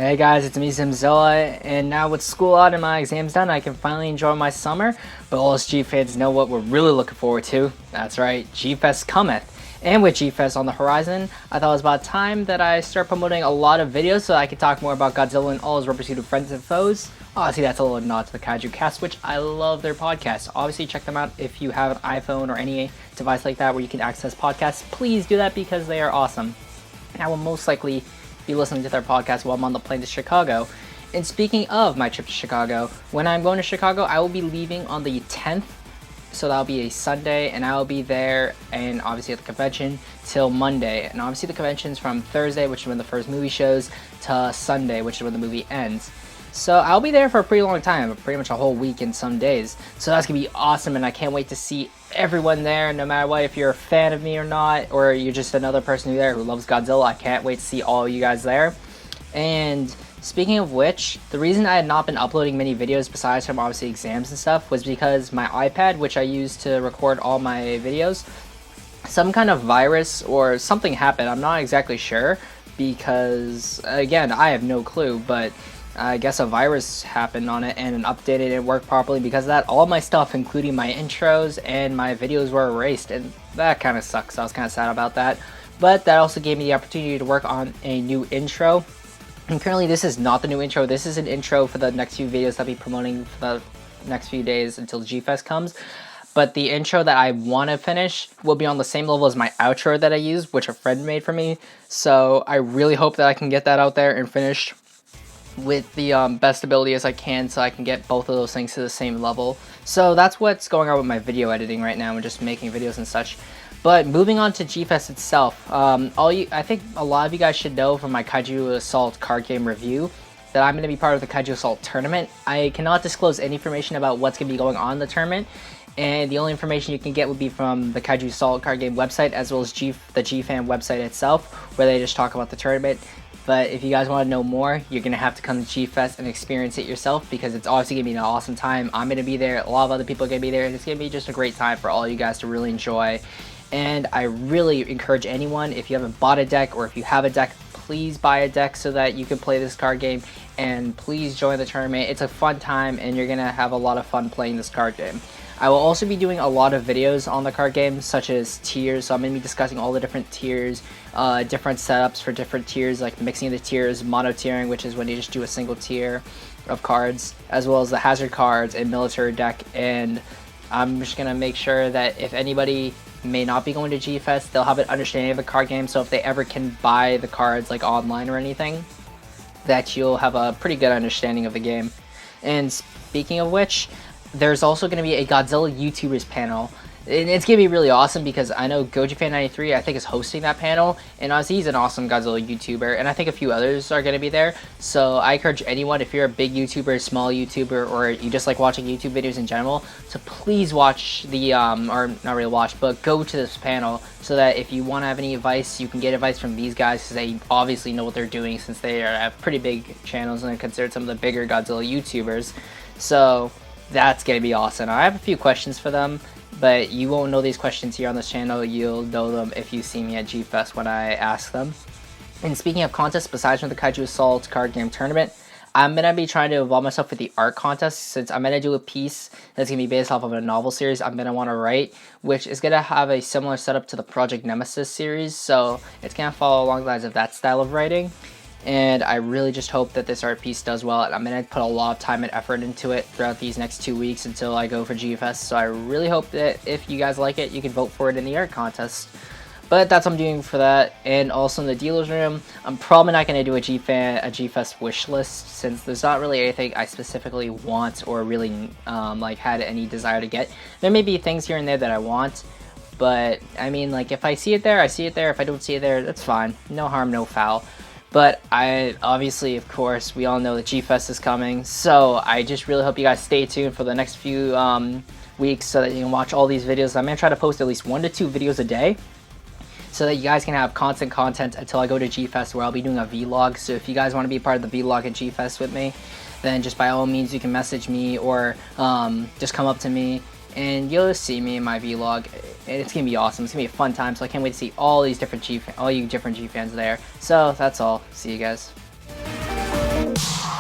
Hey guys, it's me Zimzilla, and now with school out and my exams done, I can finally enjoy my summer. But all us G fans know what we're really looking forward to. That's right, Gfest Cometh. And with Gfest on the horizon, I thought it was about time that I start promoting a lot of videos so I could talk more about Godzilla and all his representative friends and foes. Obviously, that's a little nod to the Kaiju Cast, which I love their podcast. Obviously, check them out if you have an iPhone or any device like that where you can access podcasts. Please do that because they are awesome. And I will most likely be listening to their podcast while I'm on the plane to Chicago. And speaking of my trip to Chicago, when I'm going to Chicago, I will be leaving on the 10th, so that'll be a Sunday, and I will be there and obviously at the convention till Monday. And obviously the convention's from Thursday, which is when the first movie shows, to Sunday, which is when the movie ends. So I'll be there for a pretty long time, pretty much a whole week in some days. So that's gonna be awesome, and I can't wait to see everyone there, no matter what, if you're a fan of me or not, or you're just another person who's there who loves Godzilla. I can't wait to see all you guys there. And speaking of which, the reason I had not been uploading many videos besides from obviously exams and stuff was because my iPad, which I use to record all my videos, some kind of virus or something happened. I'm not exactly sure because, again, I have no clue, but I guess a virus happened on it and updated it didn't work properly. Because of that, all my stuff, including my intros and my videos, were erased, and that kind of sucks. I was kind of sad about that, but that also gave me the opportunity to work on a new intro. And currently this is not the new intro. This is an intro for the next few videos I'll be promoting for the next few days until Gfest comes. But the intro that I want to finish will be on the same level as my outro that I use, which a friend made for me. So I really hope that I can get that out there and finished with the best ability as I can, so I can get both of those things to the same level. So that's what's going on with my video editing right now and just making videos and such. But moving on to Gfest itself, I think a lot of you guys should know from my Kaiju Assault card game review that I'm going to be part of the Kaiju Assault tournament. I cannot disclose any information about what's going to be going on in the tournament, and the only information you can get would be from the Kaiju Assault card game website, as well as the GFan website itself, where they just talk about the tournament. But if you guys want to know more, you're going to have to come to Gfest and experience it yourself, because it's obviously going to be an awesome time. I'm going to be there, a lot of other people are going to be there, and it's going to be just a great time for all you guys to really enjoy. And I really encourage anyone, if you haven't bought a deck or if you have a deck, please buy a deck so that you can play this card game, and please join the tournament. It's a fun time and you're going to have a lot of fun playing this card game. I will also be doing a lot of videos on the card game, such as tiers. So I'm going to be discussing all the different tiers, different setups for different tiers, like mixing the tiers, mono tiering, which is when you just do a single tier of cards, as well as the hazard cards and military deck. And I'm just going to make sure that if anybody may not be going to Gfest, they'll have an understanding of the card game, so if they ever can buy the cards like online or anything, that you'll have a pretty good understanding of the game. And speaking of which, there's also going to be a Godzilla YouTubers panel, and it's going to be really awesome because I know GojiFan93 I think is hosting that panel, and honestly he's an awesome Godzilla YouTuber, and I think a few others are going to be there. So I encourage anyone, if you're a big YouTuber, small YouTuber, or you just like watching YouTube videos in general, to please watch the or not really watch, but go to this panel, so that if you want to have any advice, you can get advice from these guys, because they obviously know what they're doing, since they have pretty big channels and are considered some of the bigger Godzilla YouTubers. So that's going to be awesome. I have a few questions for them, but you won't know these questions here on this channel. You'll know them if you see me at Gfest when I ask them. And speaking of contests, besides from the Kaiju Assault card game tournament, I'm going to be trying to involve myself with the art contest, since I'm going to do a piece that's going to be based off of a novel series I'm going to want to write, which is going to have a similar setup to the Project Nemesis series. So it's going to follow along the lines of that style of writing. And I really just hope that this art piece does well, and I'm going to put a lot of time and effort into it throughout these next 2 weeks until I go for Gfest. So I really hope that if you guys like it, you can vote for it in the art contest. But that's what I'm doing for that. And also in the dealer's room, I'm probably not going to do a Gfest wish list, since there's not really anything I specifically want or really like had any desire to get. There may be things here and there that I want, but I mean, like, if I see it there, I see it there. If I don't see it there, that's fine. No harm, no foul. But I obviously, of course, we all know that Gfest is coming, so I just really hope you guys stay tuned for the next few weeks, so that you can watch all these videos. I'm going to try to post at least 1 to 2 videos a day, so that you guys can have constant content until I go to Gfest, where I'll be doing a vlog. So if you guys want to be a part of the vlog at Gfest with me, then just by all means you can message me, or just come up to me and you'll see me in my vlog. It's gonna be awesome. It's gonna be a fun time, so I can't wait to see all you different G fans there. So that's all. See you guys. Bye.